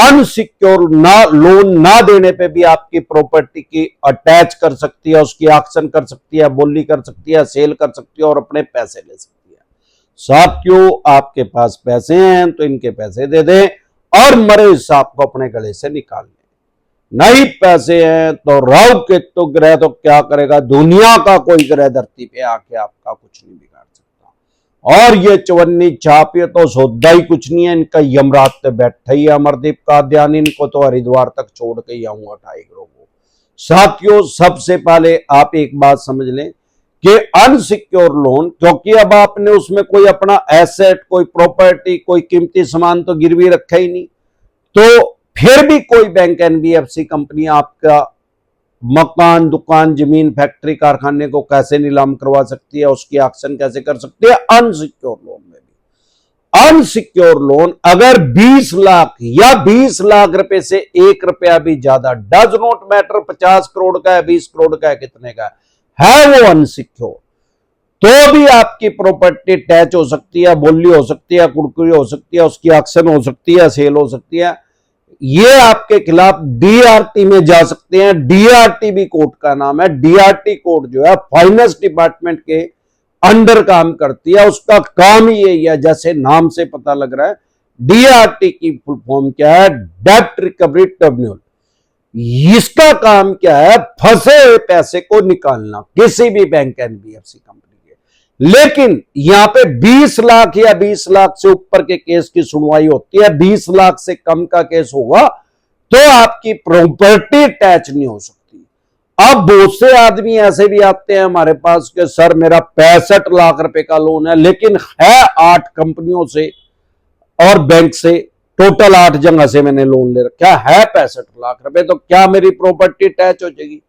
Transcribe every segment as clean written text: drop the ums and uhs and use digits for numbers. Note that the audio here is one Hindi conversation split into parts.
अनसिक्योर लोन ना देने पे भी आपकी प्रॉपर्टी की अटैच कर सकती है, उसकी ऑक्शन कर सकती है, बोली कर सकती है, सेल कर सकती है और अपने पैसे ले सकती है। साथियों, आपके पास पैसे हैं तो इनके पैसे दे दें और मरे सांप को अपने गले से निकाल लें। नहीं पैसे हैं तो राहु केतु ग्रह तो क्या करेगा, दुनिया का कोई ग्रह धरती पे आके आपका कुछ नहीं बिगाड़ सकता। और ये चवन्नी छापिए तो सौदा ही कुछ नहीं है, इनका यमराज पे बैठा ही है अमरदीप का ध्यान, इनको तो हरिद्वार तक छोड़ के ही आऊंगा टाइगरों को। साथियों, सबसे पहले आप एक बात समझ लें कि अनसिक्योर लोन, क्योंकि अब आपने उसमें कोई अपना एसेट, कोई प्रॉपर्टी, कोई कीमती सामान तो गिरवी रखा ही नहीं, तो फिर भी कोई बैंक, एनबीएफसी कंपनी आपका मकान, दुकान, जमीन, फैक्ट्री, कारखाने को कैसे नीलाम करवा सकती है, उसकी ऑक्शन कैसे कर सकती है अनसिक्योर लोन में भी। अनसिक्योर लोन अगर 20 लाख या 20 लाख रुपए से 1 रुपया भी ज्यादा, डज नॉट मैटर 50 करोड़ का है, 20 करोड़ का है, कितने का है वो अनसिक्योर, तो भी आपकी प्रॉपर्टी टैच हो सकती है, बोली हो सकती है, कुड़कुड़ी हो सकती है, उसकी ऑक्शन हो सकती है, सेल हो सकती है। ये आपके खिलाफ डीआरटी में जा सकते हैं। डीआरटी भी कोर्ट का नाम है। डीआरटी कोर्ट जो है फाइनेंस डिपार्टमेंट के अंडर काम करती है, उसका काम ही यही है, जैसे नाम से पता लग रहा है। डीआरटी की फुल फॉर्म क्या है, डेब्ट रिकवरी ट्रिब्यूनल। इसका काम क्या है, फंसे हुए पैसे को निकालना किसी भी बैंक, एनबीएफसी कंपनी के। लेकिन यहां पे 20 लाख या 20 लाख से ऊपर के केस की सुनवाई होती है, 20 लाख से कम का केस होगा तो आपकी प्रॉपर्टी अटैच नहीं हो सकती। अब बहुत से आदमी ऐसे भी आते हैं हमारे पास कि सर मेरा 65 लाख रुपए का लोन है, लेकिन है 8 कंपनियों से और बैंक से, टोटल 8 जगह से मैंने लोन ले रखा है 65 लाख रुपए, तो क्या मेरी प्रॉपर्टी अटैच हो जाएगी?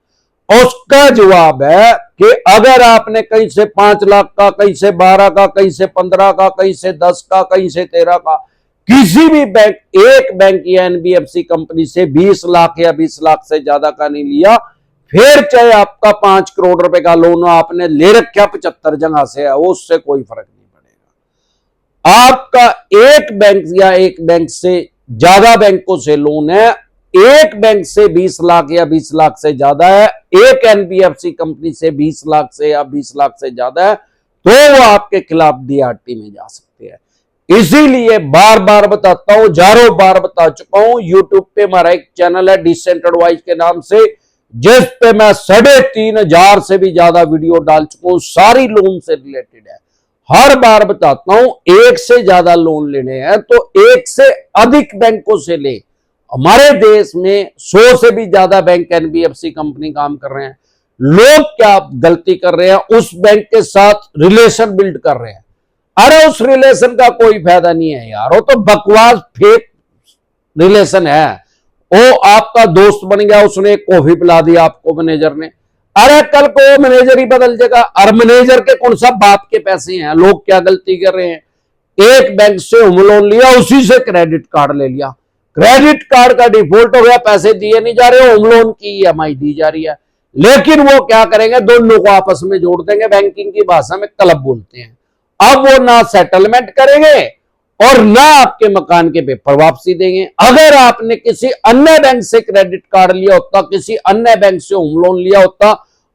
उसका जवाब है कि अगर आपने कहीं से 5 लाख का, कहीं से 12 का, कहीं से 15 का, कहीं से 10 का, कहीं से 13 का, किसी भी बैंक, एक बैंक या एनबीएफसी कंपनी से 20 लाख या 20 लाख से ज्यादा का नहीं लिया, फिर चाहे आपका 5 करोड़ रुपए का लोन आपने ले रखा 75 जगह से है, उससे कोई फर्क नहीं पड़ेगा। आपका एक बैंक या एक बैंक से ज्यादा बैंकों से लोन है, एक बैंक से 20 लाख या 20 लाख से ज्यादा है, एक एनबीएफसी कंपनी से 20 लाख से या 20 लाख से ज्यादा है, तो वो आपके खिलाफ डीआरटी में जा सकते हैं। इसीलिए बार बार बताता हूं, हजारों बार बता चुका हूं, यूट्यूब पे हमारा एक चैनल है डिसेंट एडवाइस के नाम से, जिस पे मैं 3,500 से भी ज्यादा वीडियो डाल चुका हूं, सारी लोन से रिलेटेड है। हर बार बताता हूं, एक से ज्यादा लोन लेने हैं तो एक से अधिक बैंकों से ले। हमारे देश में 100 से भी ज्यादा बैंक, एनबीएफसी कंपनी काम कर रहे हैं। लोग क्या गलती कर रहे हैं, उस बैंक के साथ रिलेशन बिल्ड कर रहे हैं। अरे उस रिलेशन का कोई फायदा नहीं है यार, वो तो बकवास फेक रिलेशन है। वो आपका दोस्त बन गया, उसने कॉफी पिला दी आपको मैनेजर ने, अरे कल को मैनेजर ही बदल जाएगा। और मैनेजर के कौन सा बाप के पैसे हैं? लोग क्या गलती कर रहे हैं, एक बैंक से होम लोन लिया, उसी से क्रेडिट कार्ड ले लिया, क्रेडिट कार्ड का डिफॉल्ट हो गया, पैसे दिए नहीं जा रहे, होम लोन की ईएमआई दी जा रही है। लेकिन वो क्या करेंगे, दोनों को आपस में जोड़ देंगे, बैंकिंग की भाषा में क्लब बोलते हैं। अब वो ना सेटलमेंट करेंगे और ना आपके मकान के पेपर वापसी देंगे। अगर आपने किसी अन्य बैंक से क्रेडिट कार्ड लिया होता, किसी अन्य बैंक से होम लोन लिया होता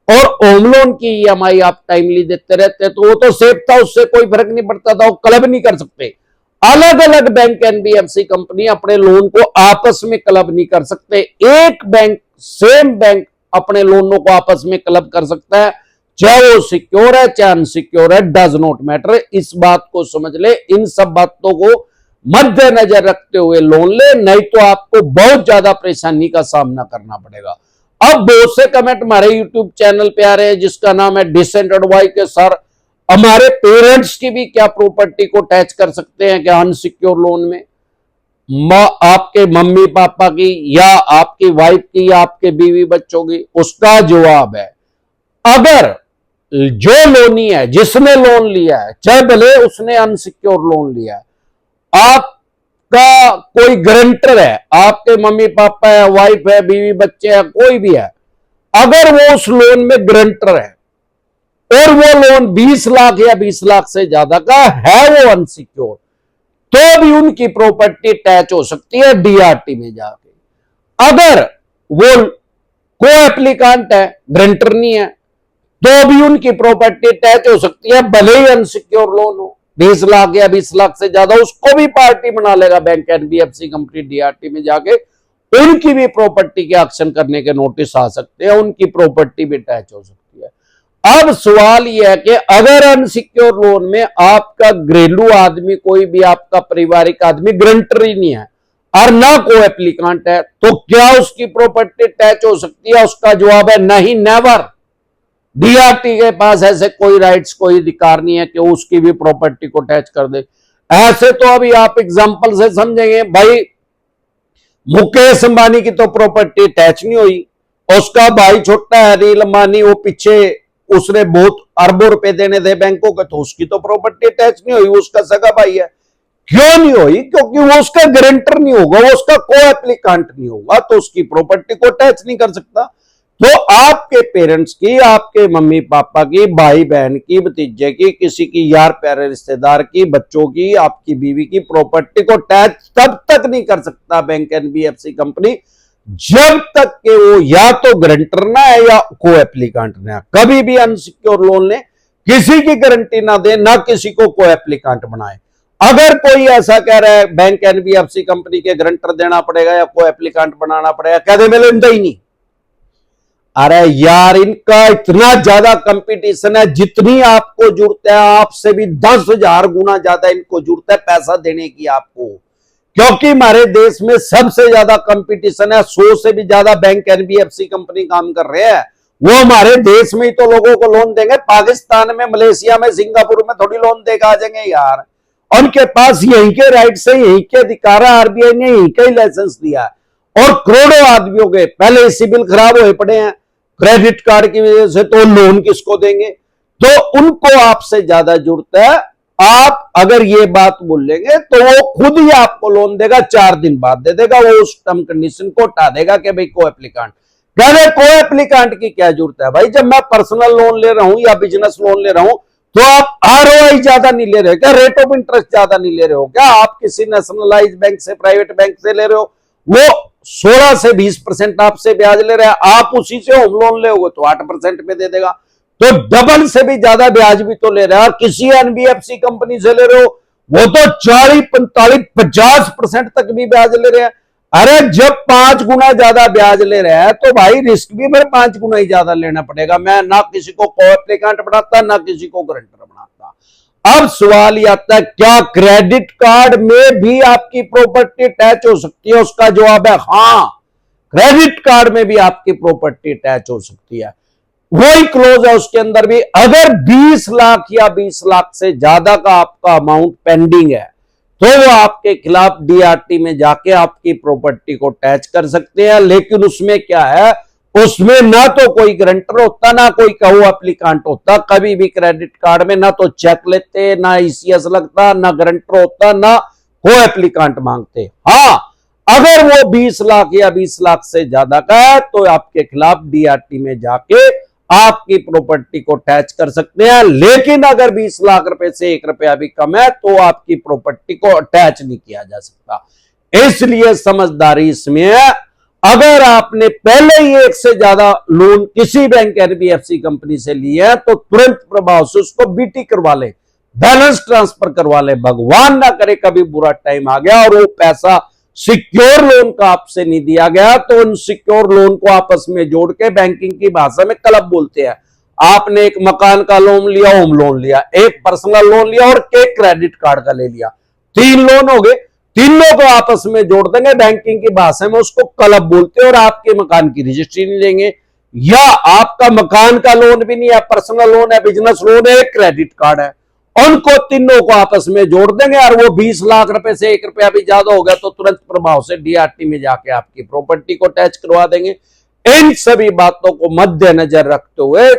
और होम लोन की ईएमआई आप टाइमली देते रहते, तो वो तो सेफ था, उससे कोई फर्क नहीं पड़ता था, वो क्लब नहीं कर सकते। अलग अलग बैंक, एनबीएफसी कंपनी अपने लोन को आपस में क्लब नहीं कर सकते। एक बैंक, सेम बैंक अपने लोनों को आपस में क्लब कर सकता है, चाहे वो सिक्योर है चाहे अनसिक्योर है, डज नॉट मैटर। इस बात को समझ ले, इन सब बातों को मद्देनजर रखते हुए लोन ले, नहीं तो आपको बहुत ज्यादा परेशानी का सामना करना पड़ेगा। अब बहुत से कमेंट हमारे यूट्यूब चैनल पे आ रहे हैं जिसका नाम है डिसेंट एडवाइस के, सर हमारे पेरेंट्स की भी क्या प्रॉपर्टी को टैच कर सकते हैं क्या अनसिक्योर लोन में? आपके मम्मी पापा की या आपकी वाइफ की या आपके बीवी बच्चों की? उसका जवाब है, अगर जो लोनी है, जिसने लोन लिया है, चाहे भले उसने अनसिक्योर लोन लिया है, आपका कोई गारंटर है, आपके मम्मी पापा है, वाइफ है, बीवी बच्चे हैं, कोई भी है, अगर वो उस लोन में गारंटर है और वो लोन 20 लाख या 20 लाख से ज्यादा का है, वो अनसिक्योर, तो भी उनकी प्रॉपर्टी अटैच हो सकती है डीआरटी में जाके। अगर वो को एप्लीकांट है, ग्रंटर नहीं है, तो भी उनकी प्रॉपर्टी अटैच हो सकती है, भले ही अनसिक्योर लोन हो 20 लाख या 20 लाख से ज्यादा, उसको भी पार्टी बना लेगा बैंक, एनबीएफसी कंपनी डीआरटी में जाके। उनकी भी प्रॉपर्टी के एक्शन करने के नोटिस आ सकते हैं, उनकी प्रॉपर्टी भी अटैच हो सकती है। अब सवाल यह है कि अगर अनसिक्योर लोन में आपका घरेलू आदमी, कोई भी आपका पारिवारिक आदमी ग्रंटर ही नहीं है और ना को एप्लीकांट है, तो क्या उसकी प्रॉपर्टी अटैच हो सकती है? उसका जवाब है नहीं, नेवर। डीआरटी के पास ऐसे कोई राइट्स, कोई अधिकार नहीं है कि उसकी भी प्रॉपर्टी को अटैच कर दे। ऐसे तो अभी आप एग्जांपल से समझेंगे भाई, मुकेश अंबानी की तो प्रॉपर्टी अटैच नहीं हुई, उसका भाई छोटा है अनिल अंबानी, वो पीछे उसने बहुत अरबों रुपए देने थे बैंकों के, तो उसकी तो प्रॉपर्टी अटैच नहीं हुई, उसका सगा भाई है। क्यों नहीं हुई? क्योंकि वो उसका गारंटर नहीं होगा, वो उसका को एप्लीकांट नहीं होगा, तो उसकी प्रॉपर्टी को अटैच नहीं कर सकता। तो आपके पेरेंट्स की, आपके मम्मी पापा की, भाई बहन की, भतीजे की, किसी की यार प्यारे रिश्तेदार की, बच्चों की, आपकी बीवी की प्रॉपर्टी को अटैच तब तक नहीं कर सकता बैंक, एनबीएफसी कंपनी, जब तक कि वो या तो गारंटर ना है या को एप्लीकांट ना है। कभी भी अनसिक्योर लोन ले, किसी की गारंटी ना दे, ना किसी को एप्लीकांट बनाए। अगर कोई ऐसा कह रहा है बैंक, एनबीएफसी कंपनी के गारंटर देना पड़ेगा या को एप्लीकांट बनाना पड़ेगा, कह दे मैं लेता ही नहीं। अरे यार, इनका इतना ज्यादा कंपटीशन है, जितनी आपको जरूरत है आपसे भी 10,000 गुना ज्यादा इनको जरूरत है पैसा देने की आपको, क्योंकि हमारे देश में सबसे ज्यादा कंपटीशन है। 100 से भी ज्यादा बैंक, एनबीएफसी कंपनी काम कर रहे हैं, वो हमारे देश में ही तो लोगों को लोन देंगे। पाकिस्तान में, मलेशिया में, सिंगापुर में थोड़ी लोन देकर आ जाएंगे यार। उनके पास यहीं के राइट से, यहीं के अधिकार है, आरबीआई ने यहीं का ही लाइसेंस दिया है। और करोड़ों आदमियों के पहले सिविल खराब हुए पड़े हैं क्रेडिट कार्ड की वजह से, तो लोन किसको देंगे? तो उनको आपसे ज्यादा जरूरत है। आप अगर ये बात बोलेंगे तो वो खुद ही आपको लोन देगा, 4 दिन बाद दे देगा, वो उस टर्म कंडीशन को हटा देगा कि भाई को एप्लीकांट। कहने को एप्लीकांट की क्या जरूरत है भाई? जब मैं पर्सनल लोन ले रहा हूं या बिजनेस लोन ले रहा हूं, तो आप आरओआई ज्यादा नहीं ले रहे हो क्या? रेट ऑफ इंटरेस्ट ज्यादा नहीं ले रहे हो क्या? आप किसी नेशनलाइज बैंक से, प्राइवेट बैंक से ले रहे हो, वो 16 से 20% आपसे ब्याज ले रहा है, आप उसी से होम लोन ले तो 8% पे दे देगा, तो डबल से भी ज्यादा ब्याज भी तो ले रहा है। और किसी एनबीएफसी कंपनी से ले रहे हो, वो तो 40, 45, 50% तक भी ब्याज ले रहे हैं। अरे जब 5 गुना ज्यादा ब्याज ले रहा है, तो भाई रिस्क भी मेरे 5 गुना ही ज्यादा लेना पड़ेगा। मैं ना किसी को एप्लीकांट बनाता, ना किसी को गारंटर बनाता। अब सवाल यह आता है, क्या क्रेडिट कार्ड में भी आपकी प्रॉपर्टी अटैच हो सकती है? उसका जवाब है हाँ, क्रेडिट कार्ड में भी आपकी प्रॉपर्टी अटैच हो सकती है। वही क्लोज है उसके अंदर भी। अगर 20 लाख या 20 लाख से ज्यादा का आपका अमाउंट पेंडिंग है, तो वो आपके खिलाफ डीआरटी में जाके आपकी प्रॉपर्टी को अटैच कर सकते हैं। लेकिन उसमें क्या है, उसमें ना तो कोई गारंटर होता, ना कोई को एप्लीकांट होता। कभी भी क्रेडिट कार्ड में ना तो चेक लेते, ना ईसीएस लगता, ना गारंटर होता, ना को एप्लीकांट मांगते। हाँ, अगर वो 20 लाख या 20 लाख से ज्यादा का है, तो आपके खिलाफ डीआरटी में जाके आपकी प्रॉपर्टी को अटैच कर सकते हैं। लेकिन अगर 20 लाख रुपए से 1 रुपया भी कम है, तो आपकी प्रॉपर्टी को अटैच नहीं किया जा सकता। इसलिए समझदारी इसमें है, अगर आपने पहले ही 1 से ज्यादा लोन किसी बैंक, एनबीएफसी कंपनी से लिए है, तो तुरंत प्रभाव से उसको बीटी करवा ले, बैलेंस ट्रांसफर करवा ले। भगवान ना करे कभी बुरा टाइम आ गया और वो पैसा सिक्योर लोन का आपसे नहीं दिया गया, तो उन सिक्योर लोन को आपस में जोड़ के बैंकिंग की भाषा में क्लब बोलते हैं। आपने एक मकान का लोन लिया, होम लोन लिया, एक पर्सनल लोन लिया और एक क्रेडिट कार्ड का ले लिया, 3 लोन हो गए। तीनों को आपस में जोड़ देंगे, बैंकिंग की भाषा में उसको क्लब बोलते हैं, और आपके मकान की रजिस्ट्री नहीं लेंगे। या आपका मकान का लोन भी नहीं है, पर्सनल लोन है, बिजनेस लोन है, क्रेडिट कार्ड है, उनको तीनों को आपस में जोड़ देंगे। और वो 20 लाख रुपए से 1 रुपया भी ज्यादा हो गया, तो तुरंत प्रभाव से डीआरटी में जाके आपकी प्रॉपर्टी को अटैच करवा देंगे। इन सभी बातों को मद्देनजर रखते हुए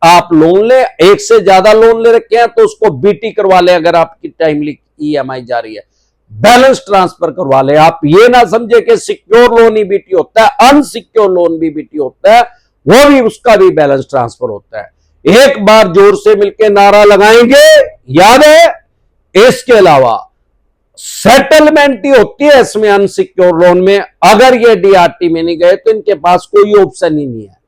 आप लोन ले। 1 से ज्यादा लोन ले रखे हैं तो उसको बीटी करवा ले, अगर आपकी टाइमली ईएमआई जा रही है, बैलेंस ट्रांसफर करवा ले। आप ये ना समझे कि सिक्योर लोन ही बीटी होता है, अनसिक्योर लोन भी बीटी होता है, वो भी, उसका भी बैलेंस ट्रांसफर होता है। एक बार जोर से मिलकर नारा लगाएंगे, याद है? इसके अलावा सेटलमेंट ही होती है इसमें अनसिक्योर लोन में। अगर ये डीआरटी में नहीं गए तो इनके पास कोई ऑप्शन ही नहीं है।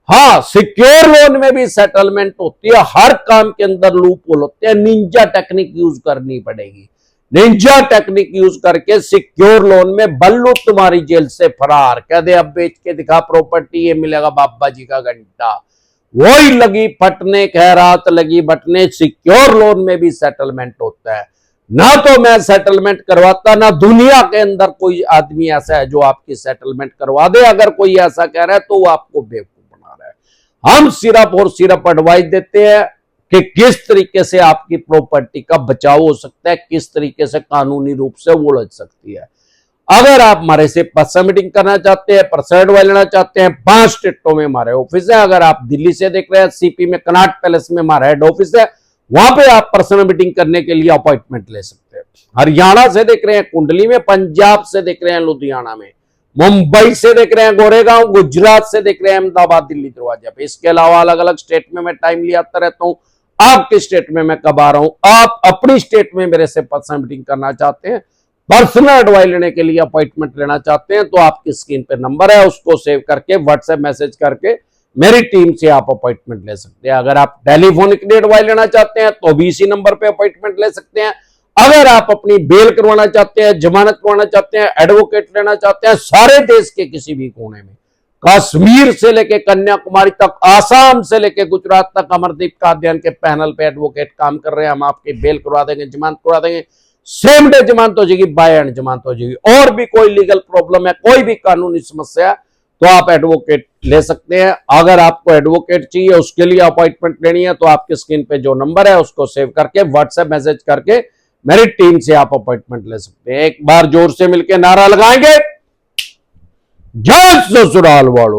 हाँ, सिक्योर लोन में भी सेटलमेंट होती है, हर काम के अंदर लूप होल होते हैं। निंजा टेक्निक यूज करनी पड़ेगी। निंजा टेक्निक यूज करके सिक्योर लोन में बल्लू तुम्हारी जेल से फरार, कह दे अब बेच के दिखा प्रॉपर्टी, ये मिलेगा बाबा जी का घंटा। वही लगी फटने, खैरात लगी बटने। सिक्योर लोन में भी सेटलमेंट होता है। ना तो मैं सेटलमेंट करवाता, ना दुनिया के अंदर कोई आदमी ऐसा है जो आपकी सेटलमेंट करवा दे। अगर कोई ऐसा कह रहा है तो वो आपको बेवकूफ बना रहा है। हम सिर्फ और सिर्फ एडवाइस देते हैं कि किस तरीके से आपकी प्रॉपर्टी का बचाव हो सकता है, किस तरीके से कानूनी रूप से उलझ सकती है। अगर आप हमारे से पर्सनल मीटिंग करना चाहते हैं, पर्सनल एडवाइस लेना चाहते हैं, 5 स्टेटों में हमारे ऑफिस है। अगर आप दिल्ली से देख रहे हैं, सीपी में कनॉट पैलेस में हमारा हेड ऑफिस है, वहां पे आप पर्सनल मीटिंग करने के लिए अपॉइंटमेंट ले सकते हैं। हरियाणा से देख रहे हैं कुंडली में, पंजाब से देख रहे हैं लुधियाना में, मुंबई से देख रहे हैं गोरेगांव, गुजरात से देख रहे हैं अहमदाबाद, दिल्ली दरवाजा पे। इसके अलावा अलग अलग स्टेट में मैं टाइम लिया आता रहता हूं। आपके स्टेट में मैं कब आ रहा हूं, आप अपनी स्टेट में मेरे से पर्सनल मीटिंग करना चाहते हैं, पर्सनल एडवाइस लेने के लिए अपॉइंटमेंट लेना चाहते हैं, तो आपकी स्क्रीन पे नंबर है, उसको सेव करके व्हाट्सएप मैसेज करके मेरी टीम से आप अपॉइंटमेंट ले सकते हैं। अगर आप टेलीफोनिक एडवाइस लेना चाहते हैं तो भी इसी नंबर पे अपॉइंटमेंट ले सकते हैं। अगर आप अपनी बेल करवाना चाहते हैं, जमानत करवाना चाहते हैं, एडवोकेट लेना चाहते हैं, सारे देश के किसी भी कोने में, कश्मीर से लेके कन्याकुमारी तक, आसाम से लेके गुजरात तक, अमरदीप कादियान के पैनल पे एडवोकेट काम कर रहे हैं। हम आपकी बेल करवा देंगे, जमानत करवा देंगे, सेम डे जमानत हो जाएगी, बाय एंड जमानत हो जाएगी। और भी कोई लीगल प्रॉब्लम है, कोई भी कानूनी समस्या है, तो आप एडवोकेट ले सकते हैं। अगर आपको एडवोकेट चाहिए, उसके लिए अपॉइंटमेंट लेनी है, तो आपकी स्क्रीन पे जो नंबर है उसको सेव करके व्हाट्सएप मैसेज करके मेरी टीम से आप अपॉइंटमेंट ले सकते हैं। एक बार जोर से मिलकर नारा लगाएंगे, जय ससुराल वालों।